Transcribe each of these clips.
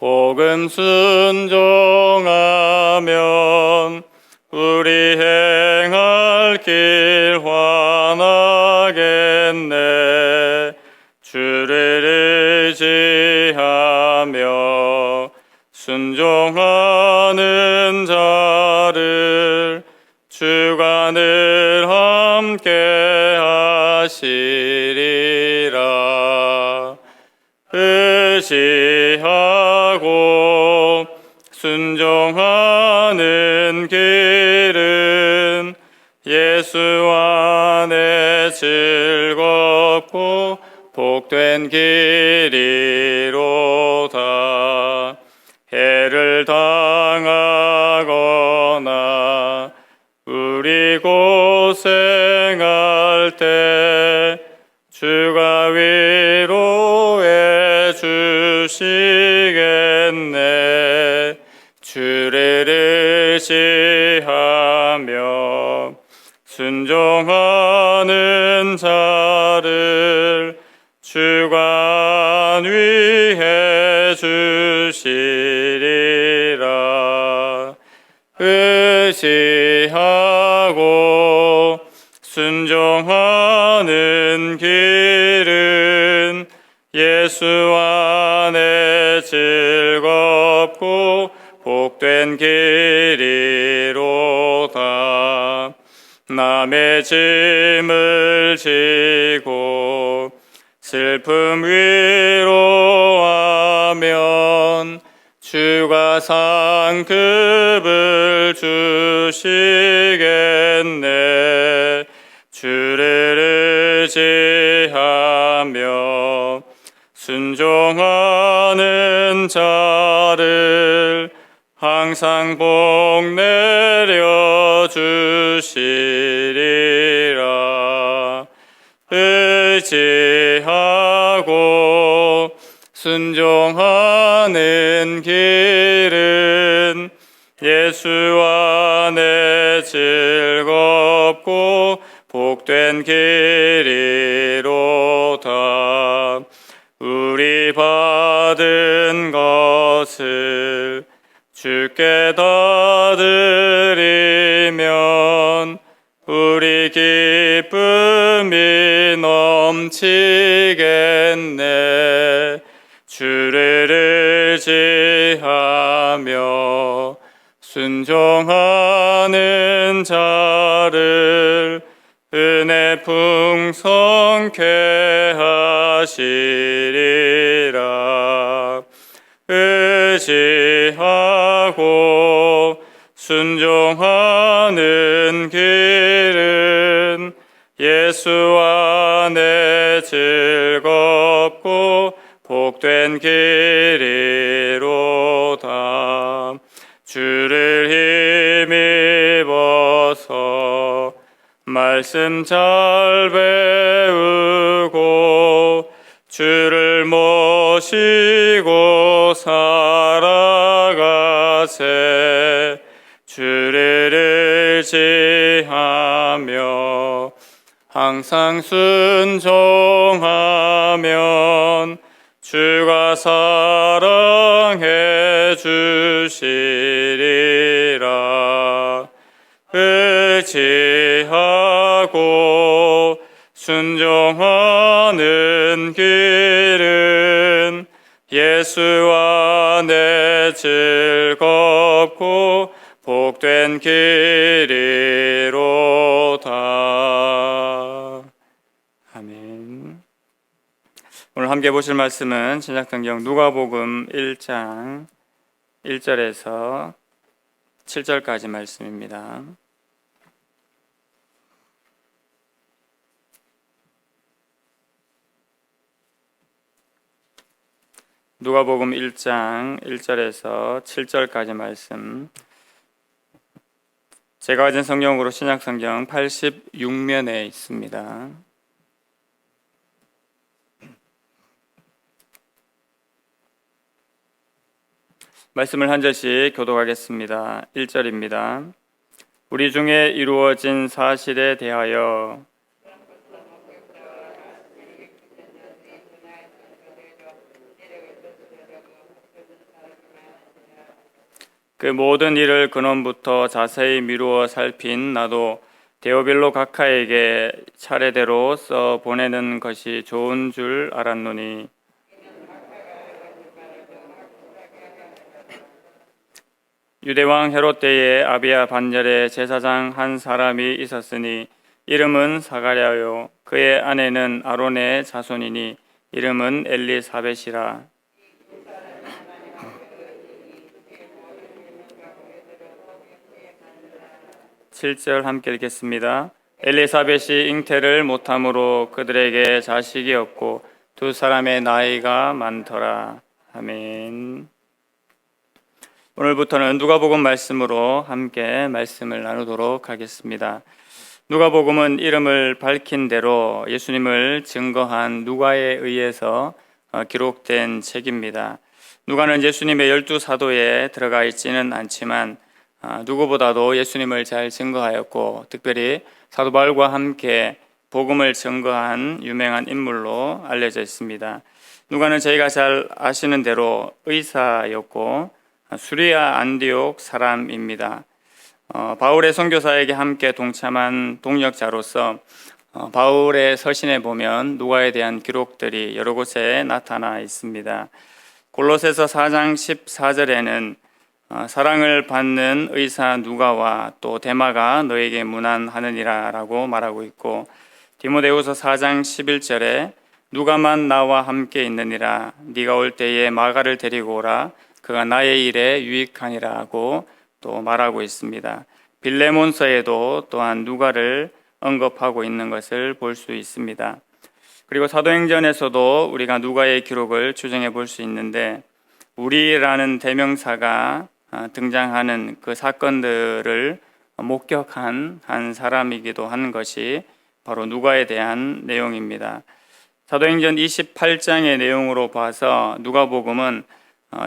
복음 순종하면 우리 행할 길 환하겠네. 주를 의지하며 순종하는 자를 주가 늘 함께 하시리라. 의지하고 순종하는 길은 예수 안에 즐겁고 복된 길이로다. 해를 당하거나 우리 고생할 때 주가 위로해 주시겠네. 주를 의지하며 순종하는 자를 주가 안위해 주시리라. 의지하고 순종하는 길은 예수 안에 즐겁고 복된 길이로다. 남의 짐을 지고 슬픔 위로하면 주가 상급을 주시겠네. 주를 의지하며 순종하는 자를 항상 복 내려 주시리라. 의지하고 순종하는 길은 예수 안에 즐겁고 복된 길이로다. 우리 받은 것을 주께 다 드리면 우리 기쁨이 넘치겠네. 주를 의지하며 순종하는 자를 은혜 풍성케 하시리라. 의지하고 순종하는 길은 예수 안에 즐겁고 복된 길이로다. 주를 힘입어서 말씀 잘 배우고 주를 모시고 살아가세. 주를 의지하며 항상 순종하면 주가 사랑해 주시리라. 의지하고 순종하는 길은 예수 안에 즐겁고 복된 길이로다. 아멘. 오늘 함께 보실 말씀은 신약성경 누가복음 1장 1절에서 7절까지 말씀입니다. 누가복음 1장 1절에서 7절까지 말씀. 제가 가진 성경으로 신약성경 86면에 있습니다. 말씀을 한 절씩 교독하겠습니다. 1절입니다. 우리 중에 이루어진 사실에 대하여 그 모든 일을 근원부터 자세히 미루어 살핀 나도 데오빌로 각하에게 차례대로 써 보내는 것이 좋은 줄 알았노니 유대왕 헤롯 때에 아비야 반열에 제사장 한 사람이 있었으니 이름은 사가랴요 그의 아내는 아론의 자손이니 이름은 엘리사벳이라. 7절 함께 읽겠습니다. 엘리사벳이 잉태를 못함으로 그들에게 자식이 없고 두 사람의 나이가 많더라. 아멘. 오늘부터는 누가복음 말씀으로 함께 말씀을 나누도록 하겠습니다. 누가복음은 이름을 밝힌 대로 예수님을 증거한 누가에 의해서 기록된 책입니다. 누가는 예수님의 12사도에 들어가 있지는 않지만 누구보다도 예수님을 잘 증거하였고 특별히 사도 바울과 함께 복음을 증거한 유명한 인물로 알려져 있습니다. 누가는 저희가 잘 아시는 대로 의사였고 수리아 안디옥 사람입니다. 바울의 선교사에게 함께 동참한 동역자로서 바울의 서신에 보면 누가에 대한 기록들이 여러 곳에 나타나 있습니다. 골로새서 4장 14절에는 사랑을 받는 의사 누가와 또 데마가 너에게 문안하느니라 라고 말하고 있고 디모데후서 4장 11절에 누가만 나와 함께 있느니라 네가 올 때에 마가를 데리고 오라 그가 나의 일에 유익하니라고 또 말하고 있습니다. 빌레몬서에도 또한 누가를 언급하고 있는 것을 볼 수 있습니다. 그리고 사도행전에서도 우리가 누가의 기록을 추정해 볼 수 있는데 우리라는 대명사가 등장하는 그 사건들을 목격한 한 사람이기도 한 것이 바로 누가에 대한 내용입니다. 사도행전 28장의 내용으로 봐서 누가복음은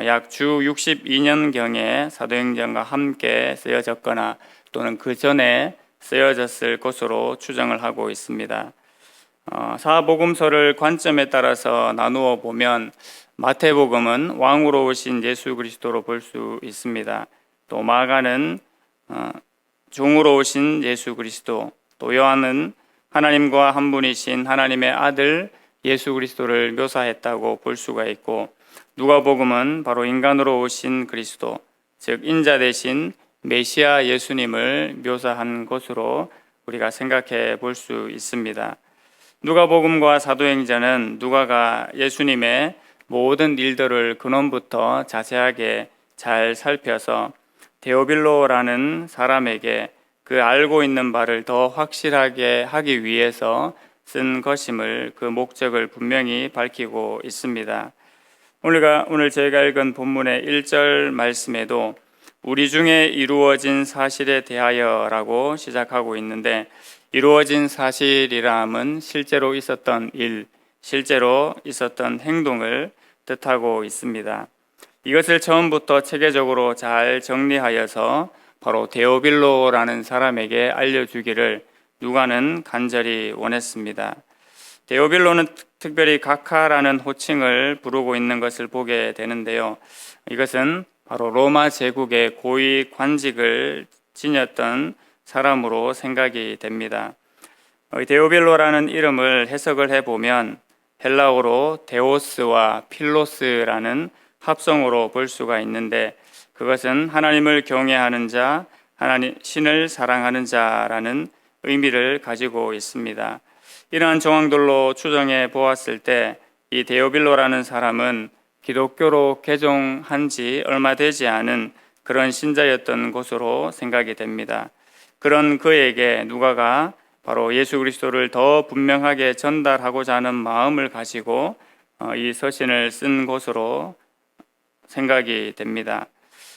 약 주 62년경에 사도행전과 함께 쓰여졌거나 또는 그 전에 쓰여졌을 것으로 추정을 하고 있습니다. 사복음서를 관점에 따라서 나누어 보면 마태복음은 왕으로 오신 예수 그리스도로 볼 수 있습니다. 또 마가는 종으로 오신 예수 그리스도, 또 요한은 하나님과 한 분이신 하나님의 아들 예수 그리스도를 묘사했다고 볼 수가 있고 누가복음은 바로 인간으로 오신 그리스도, 즉 인자 대신 메시아 예수님을 묘사한 것으로 우리가 생각해 볼 수 있습니다. 누가복음과 사도행전은 누가가 예수님의 모든 일들을 근원부터 자세하게 잘 살펴서 데오빌로라는 사람에게 그 알고 있는 바를 더 확실하게 하기 위해서 쓴 것임을 그 목적을 분명히 밝히고 있습니다. 오늘 저희가 읽은 본문의 1절 말씀에도 우리 중에 이루어진 사실에 대하여라고 시작하고 있는데 이루어진 사실이라함은 실제로 있었던 일, 실제로 있었던 행동을 뜻하고 있습니다. 이것을 처음부터 체계적으로 잘 정리하여서 바로 데오빌로라는 사람에게 알려주기를 누가는 간절히 원했습니다. 데오빌로는 특별히 각하라는 호칭을 부르고 있는 것을 보게 되는데요. 이것은 바로 로마 제국의 고위 관직을 지녔던 사람으로 생각이 됩니다. 데오빌로라는 이름을 해석을 해보면 헬라어로 데오스와 필로스라는 합성어로 볼 수가 있는데 그것은 하나님을 경외하는 자, 신을 사랑하는 자라는 의미를 가지고 있습니다. 이러한 정황들로 추정해 보았을 때 이 데오빌로라는 사람은 기독교로 개종한 지 얼마 되지 않은 그런 신자였던 것으로 생각이 됩니다. 그런 그에게 누가가 바로 예수 그리스도를 더 분명하게 전달하고자 하는 마음을 가지고 이 서신을 쓴 것으로 생각이 됩니다.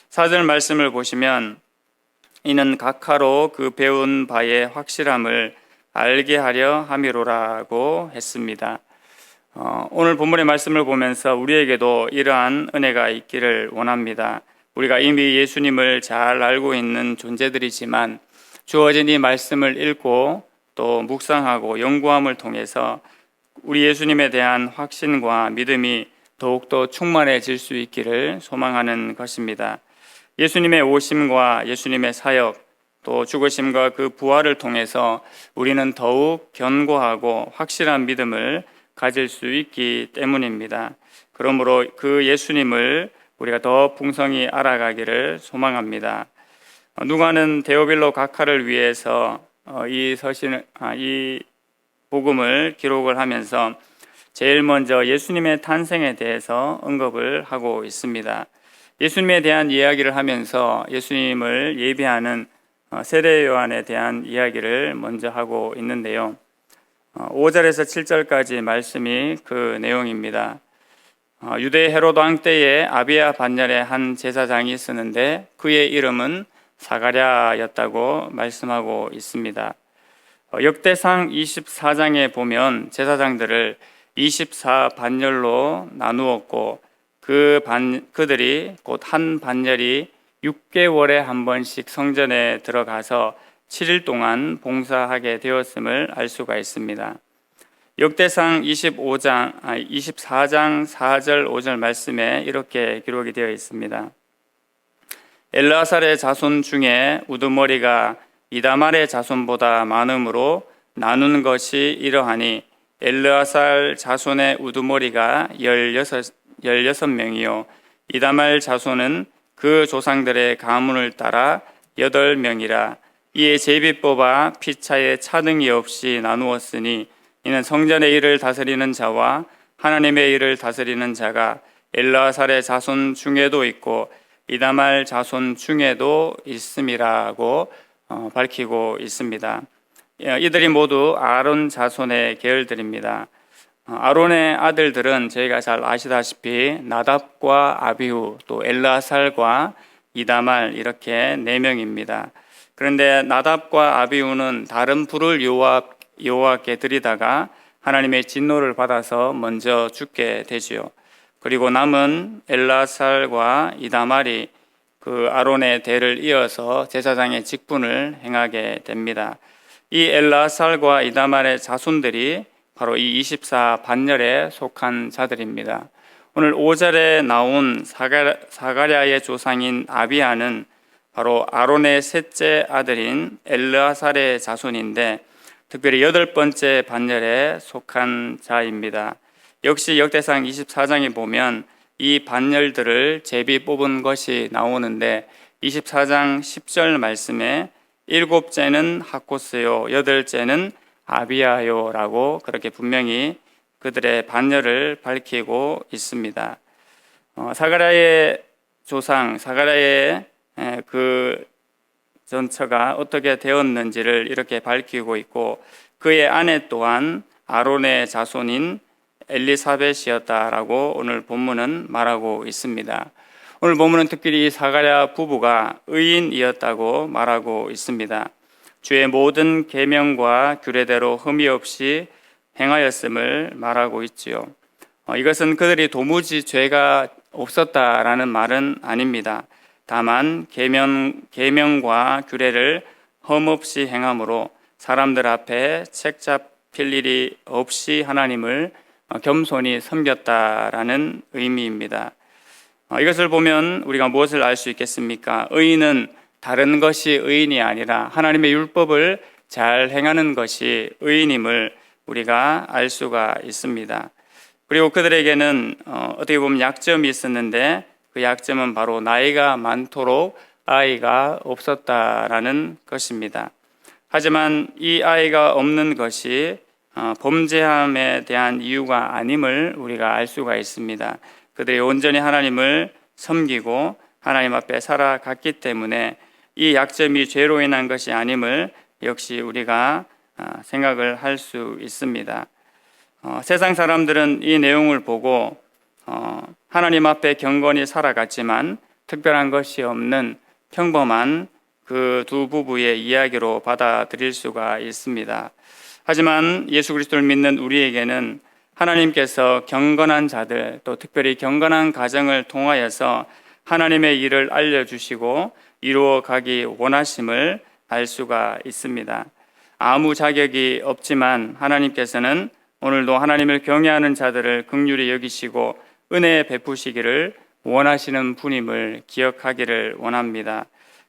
4절 말씀을 보시면 이는 각하로 그 배운 바의 확실함을 알게 하려 함이로라고 했습니다. 오늘 본문의 말씀을 보면서 우리에게도 이러한 은혜가 있기를 원합니다. 우리가 이미 예수님을 잘 알고 있는 존재들이지만 주어진 이 말씀을 읽고 또 묵상하고 연구함을 통해서 우리 예수님에 대한 확신과 믿음이 더욱더 충만해질 수 있기를 소망하는 것입니다. 예수님의 오심과 예수님의 사역, 또 죽으심과 그 부활을 통해서 우리는 더욱 견고하고 확실한 믿음을 가질 수 있기 때문입니다. 그러므로 그 예수님을 우리가 더 풍성히 알아가기를 소망합니다. 누가는 데오빌로 각하를 위해서 이 복음을 기록을 하면서 제일 먼저 예수님의 탄생에 대해서 언급을 하고 있습니다. 예수님에 대한 이야기를 하면서 예수님을 예비하는 세례 요한에 대한 이야기를 먼저 하고 있는데요. 5절에서 7절까지 말씀이 그 내용입니다. 유대 헤롯 왕 때에 아비야 반열에 한 제사장이 있었는데 그의 이름은 사가랴였다고 말씀하고 있습니다. 역대상 24장에 보면 제사장들을 24반열로 나누었고 그들이 곧 한 반열이 6개월에 한 번씩 성전에 들어가서 7일 동안 봉사하게 되었음을 알 수가 있습니다. 역대상 24장 4절 5절 말씀에 이렇게 기록이 되어 있습니다. 엘르아살의 자손 중에 우두머리가 이다말의 자손보다 많음으로 나눈 것이 이러하니 엘르아살 자손의 우두머리가 16명이요 이다말 자손은 그 조상들의 가문을 따라 8명이라. 이에 제비 뽑아 피차에 차등이 없이 나누었으니 이는 성전의 일을 다스리는 자와 하나님의 일을 다스리는 자가 엘르아살의 자손 중에도 있고 이다말 자손 중에도 있음이라고 밝히고 있습니다. 이들이 모두 아론 자손의 계열들입니다. 아론의 아들들은 저희가 잘 아시다시피 나답과 아비후, 또 엘르아살과 이다말 이렇게 4명입니다. 그런데 나답과 아비후는 다른 불을 여호와께 드리다가 하나님의 진노를 받아서 먼저 죽게 되지요. 그리고 남은 엘르아살과 이다말이 그 아론의 대를 이어서 제사장의 직분을 행하게 됩니다. 이 엘르아살과 이다말의 자손들이 바로 이 24반열에 속한 자들입니다. 오늘 5절에 나온 사가랴의 조상인 아비야는 바로 아론의 셋째 아들인 엘르아살의 자손인데 특별히 8번째 반열에 속한 자입니다. 역시 역대상 24장에 보면 이 반열들을 제비 뽑은 것이 나오는데 24장 10절 말씀에 7째는 하코스요 8째는 아비야요라고 그렇게 분명히 그들의 반열을 밝히고 있습니다. 사가랴의 조상, 사가랴의 그 전처가 어떻게 되었는지를 이렇게 밝히고 있고 그의 아내 또한 아론의 자손인 엘리사벳이었다라고 오늘 본문은 말하고 있습니다. 오늘 본문은 특별히 이 사가랴 부부가 의인이었다고 말하고 있습니다. 주의 모든 계명과 규례대로 흠이 없이 행하였음을 말하고 있지요. 이것은 그들이 도무지 죄가 없었다라는 말은 아닙니다. 다만 계명과 규례를 흠없이 행함으로 사람들 앞에 책 잡힐 일이 없이 하나님을 겸손히 섬겼다라는 의미입니다. 이것을 보면 우리가 무엇을 알 수 있겠습니까? 의인은 다른 것이 의인이 아니라 하나님의 율법을 잘 행하는 것이 의인임을 우리가 알 수가 있습니다. 그리고 그들에게는 어떻게 보면 약점이 있었는데 그 약점은 바로 나이가 많도록 아이가 없었다라는 것입니다. 하지만 이 아이가 없는 것이 범죄함에 대한 이유가 아님을 우리가 알 수가 있습니다. 그들이 온전히 하나님을 섬기고 하나님 앞에 살아갔기 때문에 이 약점이 죄로 인한 것이 아님을 역시 우리가 생각을 할 수 있습니다. 세상 사람들은 이 내용을 보고 하나님 앞에 경건히 살아갔지만 특별한 것이 없는 평범한 그 두 부부의 이야기로 받아들일 수가 있습니다. 하지만 예수 그리스도를 믿는 우리에게는 하나님께서 경건한 자들, 또 특별히 경건한 가정을 통하여서 하나님의 일을 알려주시고 이루어가기 원하심을 알 수가 있습니다. 아무 자격이 없지만 하나님께서는 오늘도 하나님을 경외하는 자들을 긍휼히 여기시고 은혜 베푸시기를 원하시는 분임을 기억하기를 원합니다.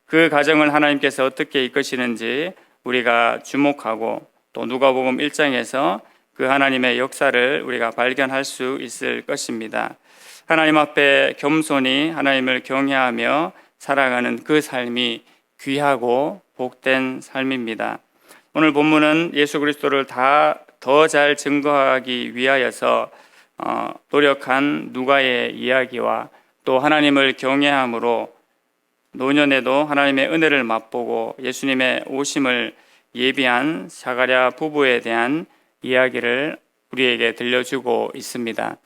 그 가정을 하나님께서 어떻게 이끄시는지 우리가 주목하고 또 누가복음 1장에서 그 하나님의 역사를 우리가 발견할 수 있을 것입니다. 하나님 앞에 겸손히 하나님을 경외하며 살아가는 그 삶이 귀하고 복된 삶입니다. 오늘 본문은 예수 그리스도를 더 잘 증거하기 위하여서 노력한 누가의 이야기와 또 하나님을 경외함으로 노년에도 하나님의 은혜를 맛보고 예수님의 오심을 예비한 사가랴 부부에 대한 이야기를 우리에게 들려주고 있습니다.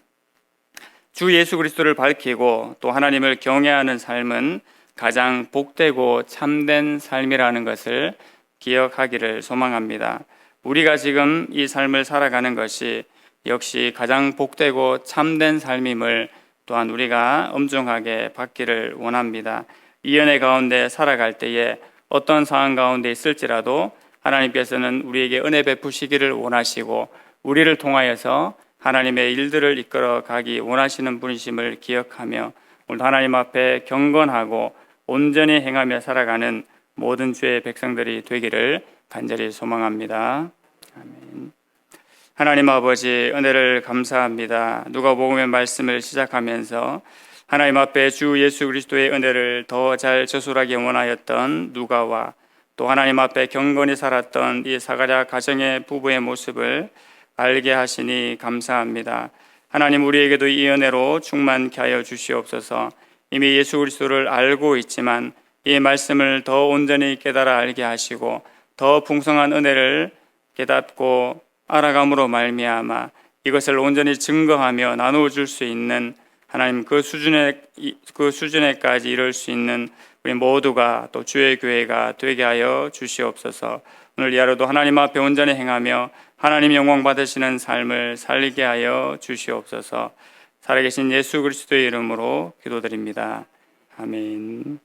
주 예수 그리스도를 밝히고 또 하나님을 경외하는 삶은 가장 복되고 참된 삶이라는 것을 기억하기를 소망합니다. 우리가 지금 이 삶을 살아가는 것이 역시 가장 복되고 참된 삶임을 또한 우리가 엄중하게 받기를 원합니다. 이 은혜 가운데 살아갈 때에 어떤 상황 가운데 있을지라도 하나님께서는 우리에게 은혜 베푸시기를 원하시고 우리를 통하여서 하나님의 일들을 이끌어 가기 원하시는 분이심을 기억하며 오늘 하나님 앞에 경건하고 온전히 행하며 살아가는 모든 주의 백성들이 되기를 간절히 소망합니다. 아멘. 하나님 아버지 은혜를 감사합니다. 누가복음의 말씀을 시작하면서 하나님 앞에 주 예수 그리스도의 은혜를 더 잘 저술하기 원하였던 누가와 또 하나님 앞에 경건히 살았던 이 사가랴 가정의 부부의 모습을 알게 하시니 감사합니다. 하나님 우리에게도 이 은혜로 충만케 하여 주시옵소서. 이미 예수 그리스도를 알고 있지만 이 말씀을 더 온전히 깨달아 알게 하시고 더 풍성한 은혜를 깨닫고 알아감으로 말미암아 이것을 온전히 증거하며 나누어 줄 수 있는 하나님 그 수준에까지 이룰 수 있는 우리 모두가 또 주의 교회가 되게 하여 주시옵소서. 오늘 이 하루도 하나님 앞에 온전히 행하며 하나님 영광 받으시는 삶을 살게 하여 주시옵소서. 살아계신 예수 그리스도의 이름으로 기도드립니다. 아멘.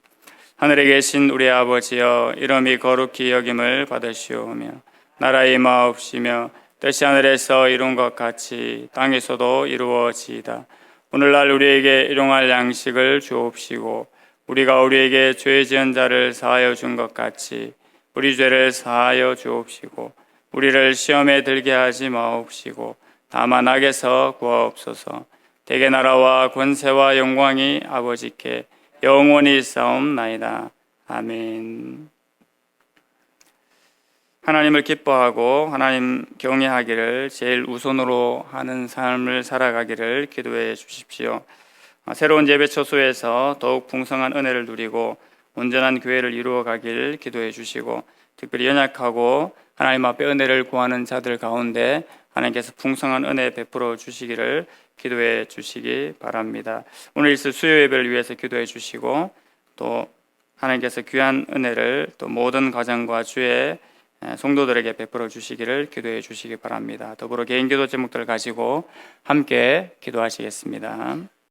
하늘에 계신 우리 아버지여, 이름이 거룩히 여김을 받으시오며 나라의 임하옵시며 뜻이 하늘에서 이룬 것 같이 땅에서도 이루어지이다. 오늘날 우리에게 일용할 양식을 주옵시고 우리가 우리에게 죄 지은 자를 사하여 준 것 같이 우리 죄를 사하여 주옵시고 우리를 시험에 들게 하지 마옵시고 다만 악에서 구하옵소서. 대개 나라와 권세와 영광이 아버지께 영원히 있사옵나이다. 아멘. 하나님을 기뻐하고 하나님 경외하기를 제일 우선으로 하는 삶을 살아가기를 기도해 주십시오. 새로운 예배 처소에서 더욱 풍성한 은혜를 누리고 온전한 교회를 이루어 가길 기도해 주시고 특별히 연약하고 하나님 앞에 은혜를 구하는 자들 가운데 하나님께서 풍성한 은혜 베풀어 주시기를 기도해 주시기 바랍니다. 오늘 있을 수요 예배를 위해서 기도해 주시고 또 하나님께서 귀한 은혜를 또 모든 가정과 주의 성도들에게 베풀어 주시기를 기도해 주시기 바랍니다. 더불어 개인 기도 제목들을 가지고 함께 기도하시겠습니다.